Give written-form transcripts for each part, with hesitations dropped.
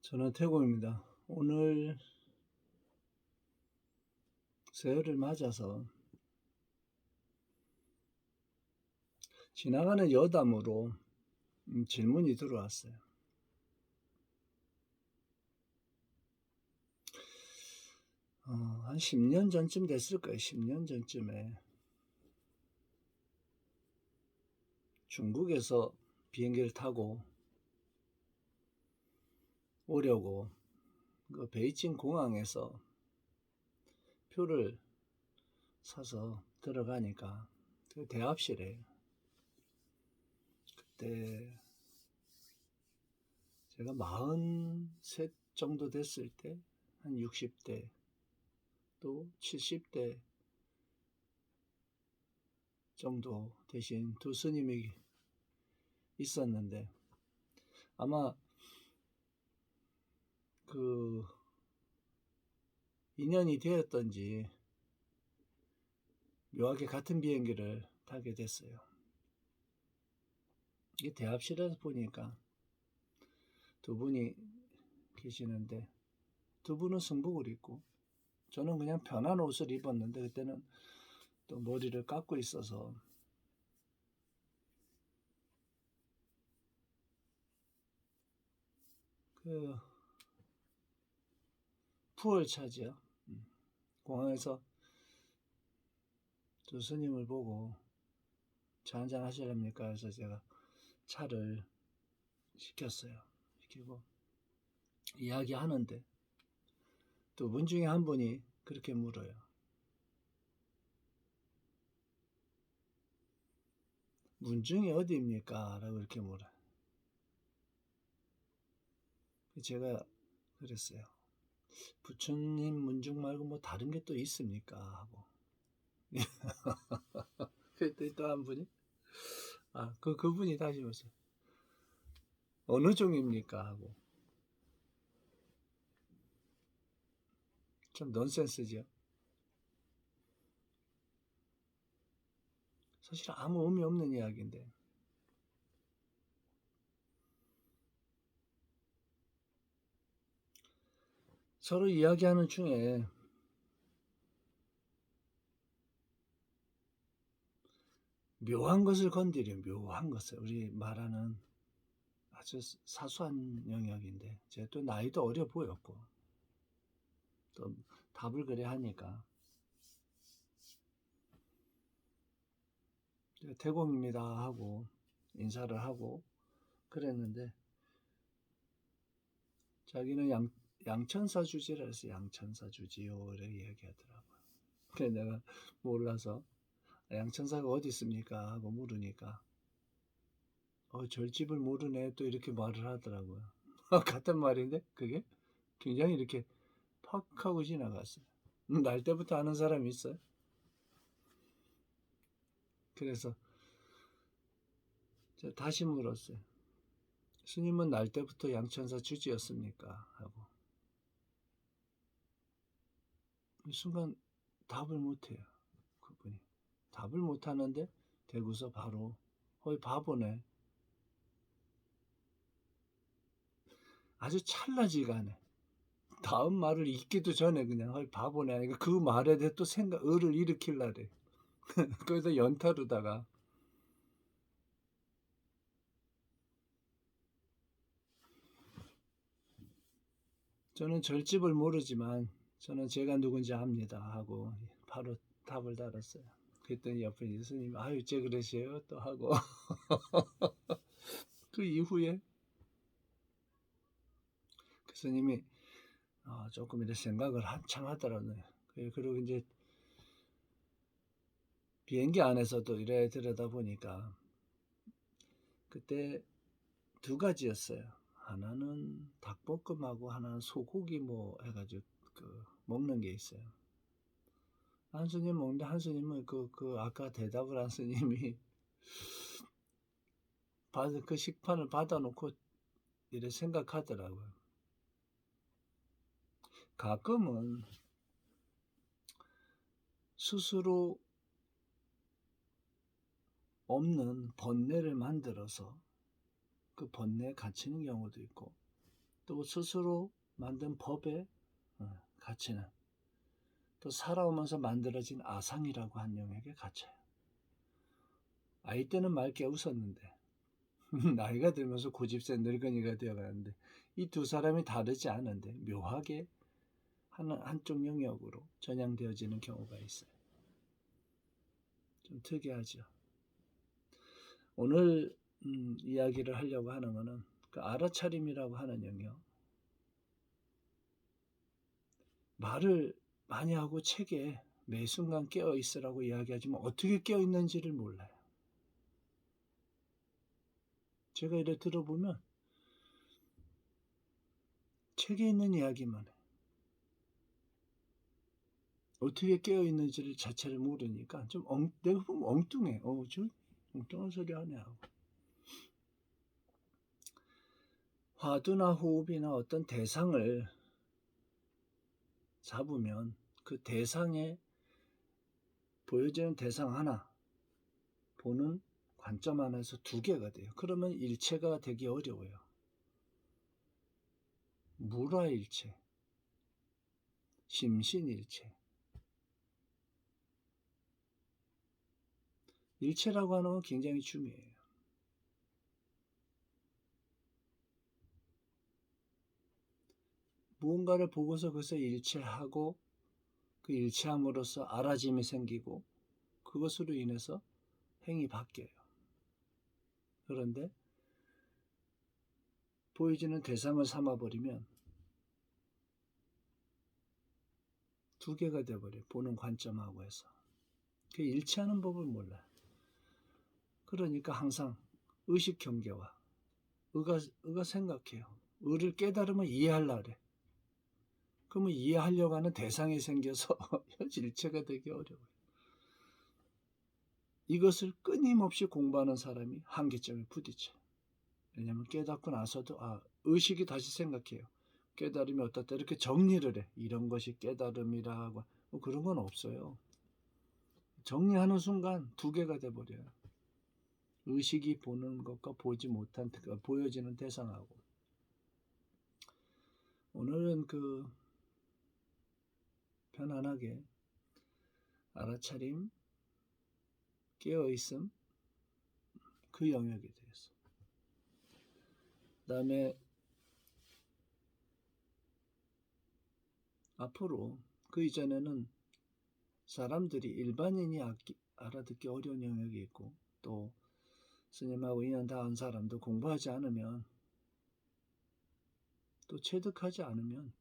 저는 태국입니다. 오늘 새해를 맞아서 지나가는 여담으로 질문이 들어왔어요. 한 10년 전쯤 됐을 거예요. 10년 전쯤에 중국에서 비행기를 타고 오려고 그 베이징 공항에서 표를 사서 들어가니까 그 대합실에 그때 제가 43 정도 됐을 때 한 60대 또 70대 정도 되신 두 스님이 있었는데 아마 그 인연이 되었던지 묘하게 같은 비행기를 타게 됐어요. 이 대합실에서 보니까 두 분이 계시는데 두 분은 승복을 입고 저는 그냥 편한 옷을 입었는데 그때는 또 머리를 깎고 있어서 그 푸얼차지요. 공항에서 두 스님을 보고 차 한잔 하실랍니까 해서 제가 차를 시켰어요. 시키고 이야기하는데 두 분 중에 한 분이 그렇게 물어요. 문중이 어디입니까? 라고 이렇게 물어요. 제가 그랬어요. 부처님 문중 말고 뭐 다른 게 또 있습니까? 하고. 그랬더니 또 한 분이, 그분이 다시 오세요. 어느 종입니까? 하고. 좀 넌센스죠. 사실 아무 의미 없는 이야기인데. 서로 이야기하는 중에 묘한 것을 건드려요. 묘한 것을. 우리 말하는 아주 사소한 영역인데 제가 또 나이도 어려 보였고 또 답을 그래 하니까 태공입니다 하고 인사를 하고 그랬는데 자기는 양천사주지라 해서 양천사주지요를 이야기하더라고요. 그래서 내가 몰라서 양천사가 어디 있습니까 하고 물으니까 절집을 모르네 또 이렇게 말을 하더라고요. 같은 말인데 그게 굉장히 이렇게 팍 하고 지나갔어요. 날 때부터 아는 사람이 있어요. 그래서 제가 다시 물었어요. 스님은 날 때부터 양천사 주지였습니까? 하고 그 순간 답을 못해요. 그분이 답을 못하는데 대구서 바로 바보네. 아주 찰나지간에 다음 말을 읽기도 전에 그냥 바보네 하니까 그 말에 대해 또 을을 일으키려래. 그래서 연타르다가 저는 절집을 모르지만 저는 제가 누군지 압니다 하고 바로 답을 달았어요. 그랬더니 옆에 있는 스님이 아유 쟤 그러세요 또 하고 그 이후에 그 스님이 조금 이렇게 생각을 한참 하더라고요. 그리고 이제 비행기 안에서도 이래 들여다보니까 그때 두 가지였어요. 하나는 닭볶음하고 하나는 소고기 뭐 해가지고 그 먹는 게 있어요. 한 스님 먹는데 한 스님은 그 아까 대답을 한 스님이 받은 그 식판을 받아놓고 이래 생각하더라고요. 가끔은 스스로 없는 번뇌를 만들어서 그 번뇌에 갇히는 경우도 있고 또 스스로 만든 법에 갇히는, 또 살아오면서 만들어진 아상이라고 한 영역에 갇혀요. 아이 때는 맑게 웃었는데 나이가 들면서 고집센 늙은이가 되어가는데, 이 두 사람이 다르지 않은데 묘하게 한쪽 영역으로 전향되어지는 경우가 있어요. 좀 특이하죠. 오늘 이야기를 하려고 하는 것은 그 알아차림이라고 하는 영역. 말을 많이 하고 책에 매 순간 깨어 있으라고 이야기하지만 어떻게 깨어 있는지를 몰라요. 제가 이래 들어보면 책에 있는 이야기만 해. 어떻게 깨어 있는지를 자체를 모르니까 좀 내가 보면 엉뚱해. 저 엉뚱한 소리 하네 하고. 화두나 호흡이나 어떤 대상을 잡으면 그 대상에 보여지는 대상 하나, 보는 관점 하나에서 두 개가 돼요. 그러면 일체가 되기 어려워요. 무라일체, 심신일체. 일체라고 하는 건 굉장히 중요해요. 무언가를 보고서 그것을 일체하고 그 일체함으로써 알아짐이 생기고 그것으로 인해서 행이 바뀌어요. 그런데 보여지는 대상을 삼아버리면 두 개가 돼버려요. 보는 관점하고 해서. 그 일치하는 법을 몰라요. 그러니까 항상 의식 경계와 의가 생각해요. 의를 깨달으면 이해하려고 그래. 그러면 이해하려고 하는 대상이 생겨서 일체가 되기 어려워요. 이것을 끊임없이 공부하는 사람이 한계점에 부딪혀요. 왜냐하면 깨닫고 나서도 의식이 다시 생각해요. 깨달음이 어떻다 이렇게 정리를 해. 이런 것이 깨달음이라고 그런 건 없어요. 정리하는 순간 두 개가 돼버려요. 의식이 보는 것과 보지 못한 보여지는 대상하고. 오늘은 편안하게 알아차림, 깨어있음, 그 영역에 대해서. 그 다음에 앞으로 그 이전에는 사람들이 일반인이 알아듣기 어려운 영역이 있고, 또 스님하고 인연 닿은 사람도 공부하지 않으면, 또 체득하지 않으면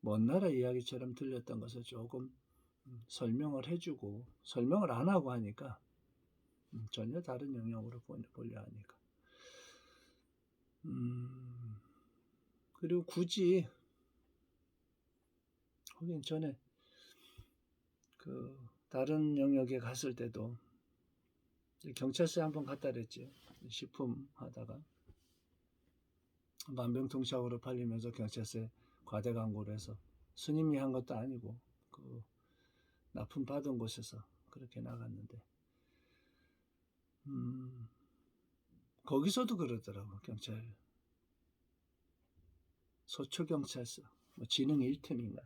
먼 나라 이야기처럼 들렸던 것을 조금 설명을 해주고, 설명을 안 하고 하니까 전혀 다른 영역으로 보려 하니까. 그리고 굳이 하긴 전에 다른 영역에 갔을 때도 경찰서에 한번 갔다 그랬지. 식품 하다가 만병통치약으로 팔리면서 경찰서에 과대 광고를 해서 스님이 한 것도 아니고 납품 받은 곳에서 그렇게 나갔는데 거기서도 그러더라고. 경찰 서초경찰서 지능 1팀인가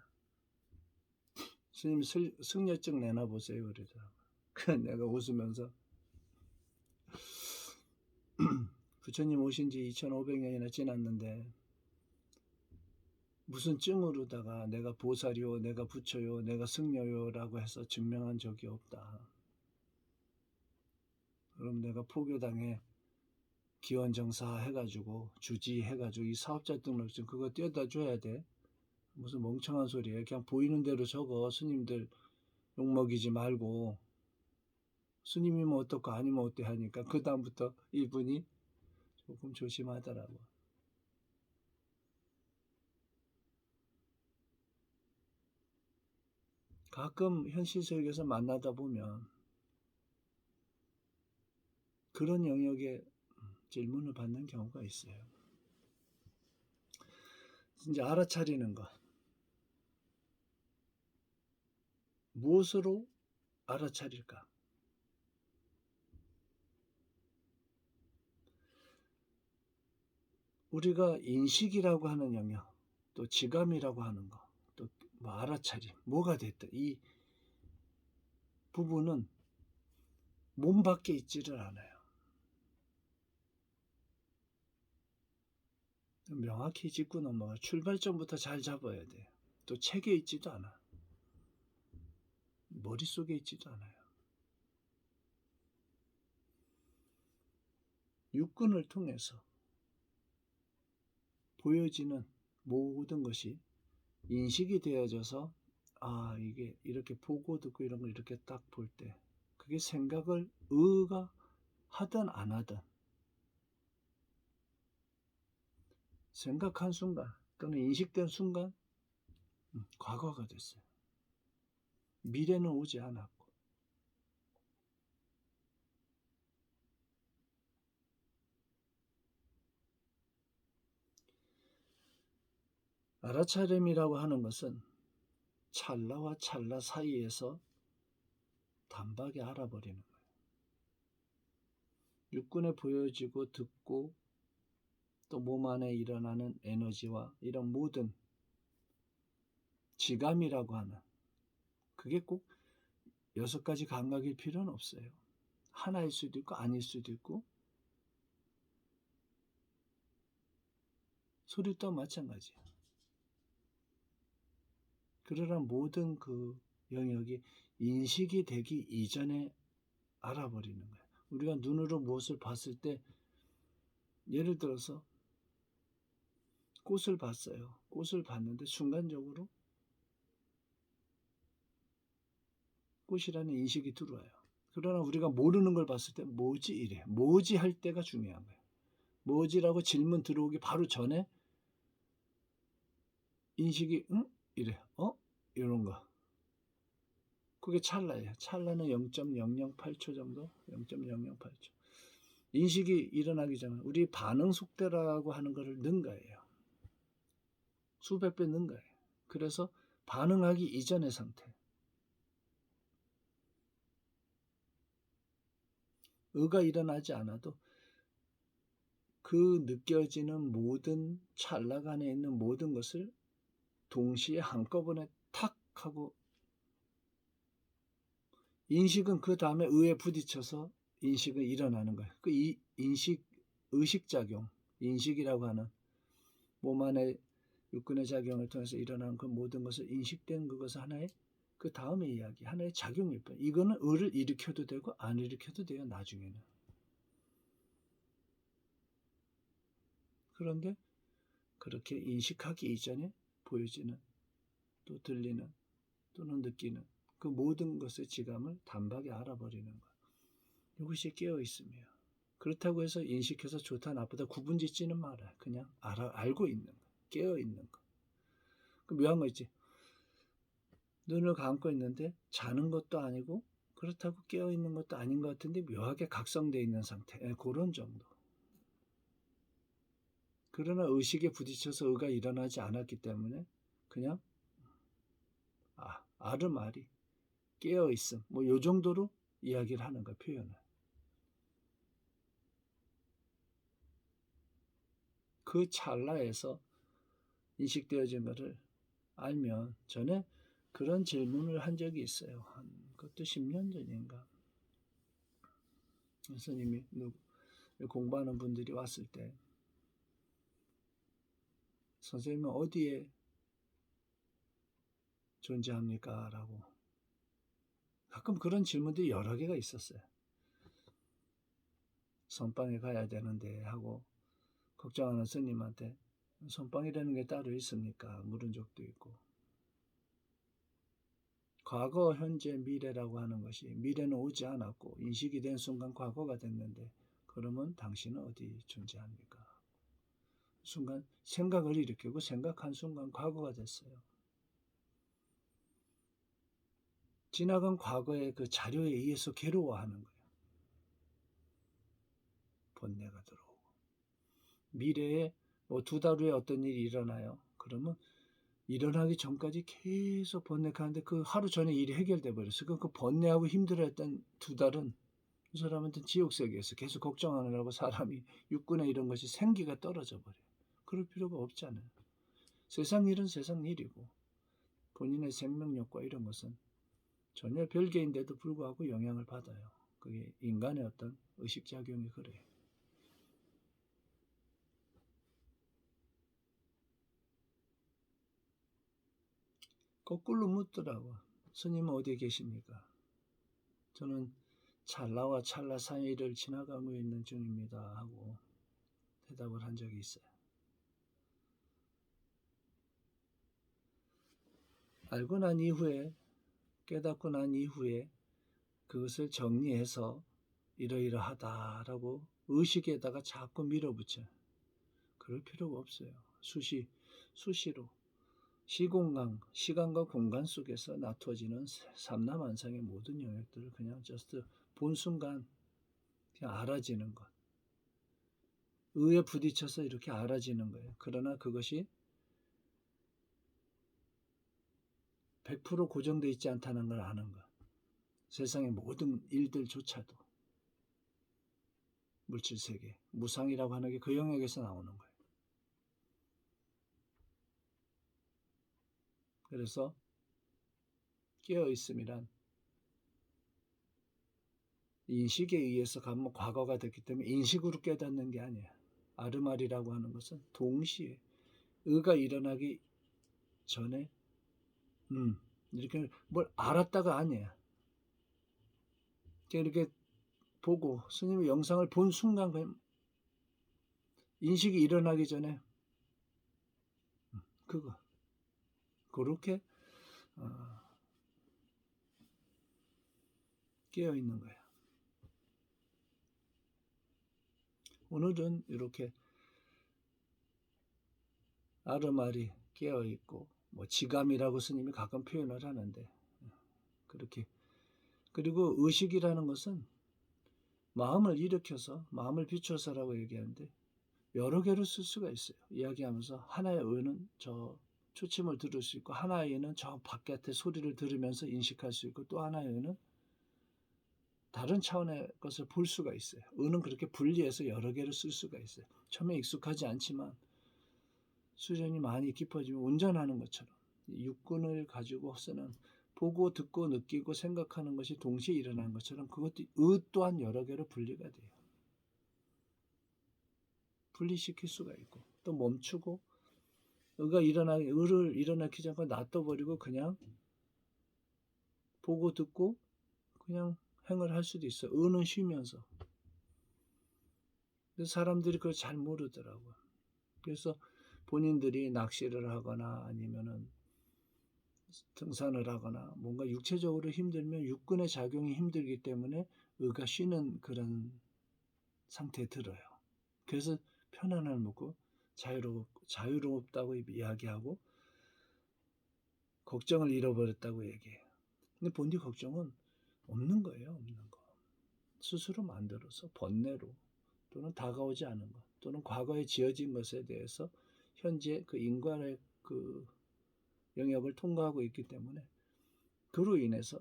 스님 승려증 내놔보세요 그러더라고. 내가 웃으면서 부처님 오신 지 2500년이나 지났는데 무슨 증으로다가 내가 보살이요, 내가 부처요, 내가 승려요 라고 해서 증명한 적이 없다. 그럼 내가 포교당에 기원정사 해가지고 주지해가지고 이 사업자 등록증 그거 떼어다 줘야 돼. 무슨 멍청한 소리예요. 그냥 보이는 대로 적어. 스님들 욕먹이지 말고. 스님이면 어떻고 아니면 어때 하니까 그 다음부터 이분이 조금 조심하더라고. 가끔 현실 속에서 만나다 보면 그런 영역에 질문을 받는 경우가 있어요. 이제 알아차리는 것. 무엇으로 알아차릴까? 우리가 인식이라고 하는 영역, 또 지감이라고 하는 거, 또 뭐 알아차림, 뭐가 됐든 이 부분은 몸 밖에 있지를 않아요. 명확히 짚고 넘어가. 출발점부터 잘 잡아야 돼. 또 책에 있지도 않아. 머릿속에 있지도 않아요. 육군을 통해서 보여지는 모든 것이 인식이 되어져서 이게 이렇게 보고 듣고 이런 걸 이렇게 딱 볼 때 그게 생각을 의가 하든 안 하든 생각한 순간 또는 인식된 순간 과거가 됐어요. 미래는 오지 않았고. 알아차림이라고 하는 것은 찰나와 찰나 사이에서 단박에 알아버리는 거예요. 육군에 보여지고 듣고 또 몸 안에 일어나는 에너지와 이런 모든 지감이라고 하는 그게 꼭 6가지 감각일 필요는 없어요. 하나일 수도 있고 아닐 수도 있고 소리 또한 마찬가지예요. 그러나 모든 그 영역이 인식이 되기 이전에 알아버리는 거예요. 우리가 눈으로 무엇을 봤을 때 예를 들어서 꽃을 봤어요. 꽃을 봤는데 순간적으로 꽃이라는 인식이 들어와요. 그러나 우리가 모르는 걸 봤을 때 뭐지 이래. 뭐지 할 때가 중요한 거예요. 뭐지라고 질문 들어오기 바로 전에 인식이 이래. 이런 거. 그게 찰나예요. 찰나는 0.008초 정도? 0.008초. 인식이 일어나기 전에 우리 반응 속도라고 하는 것을 능가해요. 수백 배 능가해요. 그래서 반응하기 이전의 상태. 의가 일어나지 않아도 그 느껴지는 모든 찰나간에 있는 모든 것을 동시에 한꺼번에 탁 하고 인식은 그 다음에 의에 부딪혀서 인식은 일어나는 거예요. 그 인식, 의식작용, 인식이라고 하는 몸 안에 육근의 작용을 통해서 일어나는 그 모든 것을 인식된 그것은 하나의 그 다음의 이야기, 하나의 작용일 뿐. 이거는 의를 일으켜도 되고 안 일으켜도 돼요, 나중에는. 그런데 그렇게 인식하기 이전에 보여지는 또 들리는 또는 느끼는 그 모든 것의 지감을 단박에 알아버리는 것. 이것이 깨어 있으며 그렇다고 해서 인식해서 좋다 나쁘다 구분짓지는 말아요. 그냥 알고 있는 거, 깨어 있는 거. 그 묘한 거 있지. 눈을 감고 있는데 자는 것도 아니고 그렇다고 깨어 있는 것도 아닌 것 같은데 묘하게 각성되어 있는 상태. 그런 정도. 그러나 의식에 부딪혀서 의가 일어나지 않았기 때문에 그냥 아르마리 깨어 있음. 뭐 요 정도로 이야기를 하는 거야, 표현을. 그 찰나에서 인식되어진 것을 알면 전에 그런 질문을 한 적이 있어요. 그것도 10년 전인가. 선생님이 공부하는 분들이 왔을 때 선생님은 어디에 존재합니까? 라고 가끔 그런 질문들이 여러 개가 있었어요. 선방에 가야 되는데 하고 걱정하는 스님한테 선방이라는 게 따로 있습니까? 물은 적도 있고. 과거, 현재, 미래라고 하는 것이 미래는 오지 않았고 인식이 된 순간 과거가 됐는데 그러면 당신은 어디 존재합니까? 순간 생각을 일으키고 생각한 순간 과거가 됐어요. 지나간 과거의 그 자료에 의해서 괴로워하는 거예요. 번뇌가 들어오고. 미래에 뭐 2달 후에 어떤 일이 일어나요. 그러면 일어나기 전까지 계속 번뇌하는데 그 하루 전에 일이 해결돼 버렸어요. 그 번뇌하고 힘들어했던 2달은 그 사람한테는 지옥세계에서 계속 걱정하느라고 사람이 육군에 이런 것이 생기가 떨어져 버려요. 그럴 필요가 없잖아요. 세상 일은 세상 일이고 본인의 생명력과 이런 것은 전혀 별개인데도 불구하고 영향을 받아요. 그게 인간의 어떤 의식작용이 그래요. 거꾸로 묻더라고. 스님은 어디에 계십니까? 저는 찰나와 찰나 사이를 지나가고 있는 중입니다 하고 대답을 한 적이 있어요. 알고 난 이후에, 깨닫고 난 이후에 그것을 정리해서 이러이러하다라고 의식에다가 자꾸 밀어붙여요. 그럴 필요가 없어요. 수시로 시간과 공간 속에서 나투어지는 삼라만상의 모든 영역들을 그냥 저스트 본 순간 그냥 알아지는 것. 의에 부딪혀서 이렇게 알아지는 거예요. 그러나 그것이 100% 고정되어 있지 않다는 걸 아는 것. 세상의 모든 일들조차도 물질세계, 무상이라고 하는 게 그 영역에서 나오는 거예요. 그래서 깨어있음이란 인식에 의해서 과거가 됐기 때문에 인식으로 깨닫는 게 아니야. 아르말이라고 하는 것은 동시에 의가 일어나기 전에 이렇게 뭘 알았다가 아니야. 이렇게 보고 스님의 영상을 본 순간 인식이 일어나기 전에 그거 그렇게 깨어 있는 거야. 오늘은 이렇게 아르말이 깨어 있고 뭐 지감이라고 스님이 가끔 표현을 하는데 그렇게 그리고 의식이라는 것은 마음을 일으켜서 마음을 비춰서라고 얘기하는데 여러 개로 쓸 수가 있어요. 이야기하면서 하나의 의는 저 초침을 들을 수 있고 하나의 의는 저 바깥의 소리를 들으면서 인식할 수 있고 또 하나의 의는 다른 차원의 것을 볼 수가 있어요. 의는 그렇게 분리해서 여러 개를 쓸 수가 있어요. 처음에 익숙하지 않지만 수련이 많이 깊어지면 운전하는 것처럼 육군을 가지고 쓰는 보고 듣고 느끼고 생각하는 것이 동시에 일어나는 것처럼 그것도 의 또한 여러 개로 분리가 돼요. 분리시킬 수가 있고 또 멈추고 의를 일어나기 전에 놔둬버리고 그냥 보고 듣고 그냥 행을 할 수도 있어. 의는 쉬면서. 근데 사람들이 그걸 잘 모르더라고요. 그래서 본인들이 낚시를 하거나 아니면은 등산을 하거나 뭔가 육체적으로 힘들면 육근의 작용이 힘들기 때문에 의가 쉬는 그런 상태에 들어요. 그래서 편안함을 먹고 자유롭다고 이야기하고 걱정을 잃어버렸다고 얘기해요. 근데 본디 걱정은 없는 거예요. 없는 거. 스스로 만들어서 번뇌로 또는 다가오지 않은 것 또는 과거에 지어진 것에 대해서 현재 그 인간의 그 영역을 통과하고 있기 때문에 그로 인해서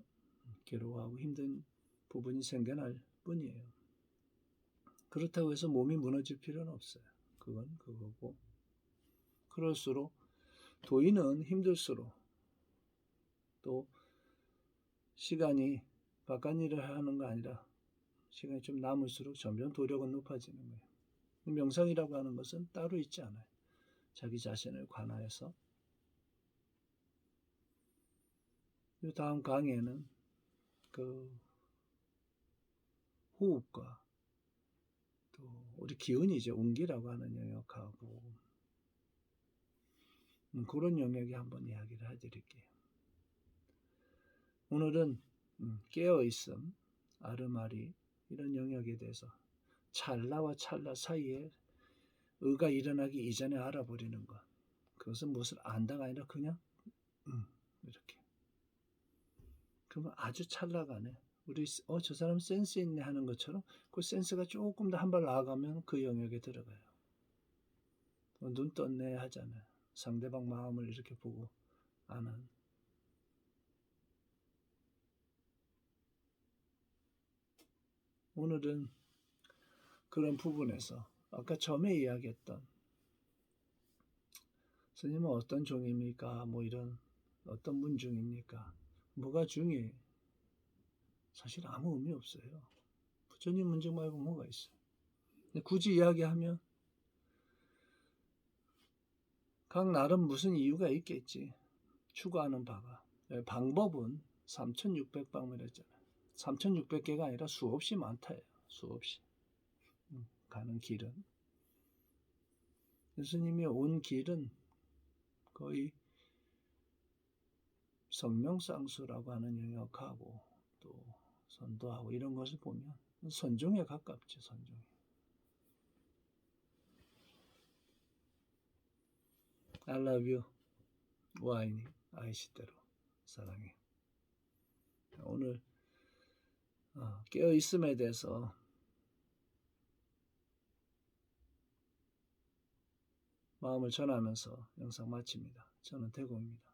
괴로워하고 힘든 부분이 생겨날 뿐이에요. 그렇다고 해서 몸이 무너질 필요는 없어요. 그건 그거고 그럴수록 도인은 힘들수록 또 시간이 바깥 일을 하는 거 아니라 시간이 좀 남을수록 점점 도력은 높아지는 거예요. 명상이라고 하는 것은 따로 있지 않아요. 자기 자신을 관하여서 이 다음 강의에는 그 호흡과 또 우리 기운이죠. 운기라고 하는 영역하고 그런 영역에 한번 이야기를 해드릴게요. 오늘은 깨어있음, 아르마리 이런 영역에 대해서 찰나와 찰나 사이에 의가 일어나기 이전에 알아버리는 것. 그것은 무엇을 안다가 아니라 그냥 이렇게. 그러면 아주 찰나가네. 우리 저 사람 센스 있네 하는 것처럼 그 센스가 조금 더 한 발 나아가면 그 영역에 들어가요. 눈 떴네 하잖아요. 상대방 마음을 이렇게 보고 아는. 오늘은 그런 부분에서 아까 처음에 이야기했던 스님은 어떤 종입니까? 뭐 이런 어떤 문 중입니까? 뭐가 중요해? 사실 아무 의미 없어요. 부처님 문중 말고 뭐가 있어요? 근데 굳이 이야기하면 각 나름 무슨 이유가 있겠지. 추구하는 바가. 방법은 3600방면 했잖아요. 3600개가 아니라 수없이 많다요. 수없이. 가는 길은. 예수님이 온 길은 거의 성명상수라고 하는 영역하고 또 선도하고 이런 것을 보면 선종에 가깝죠. 선종에. I love you. 와인이 아이시대로 사랑해. 오늘 깨어있음에 대해서 마음을 전하면서 영상 마칩니다. 저는 대공입니다.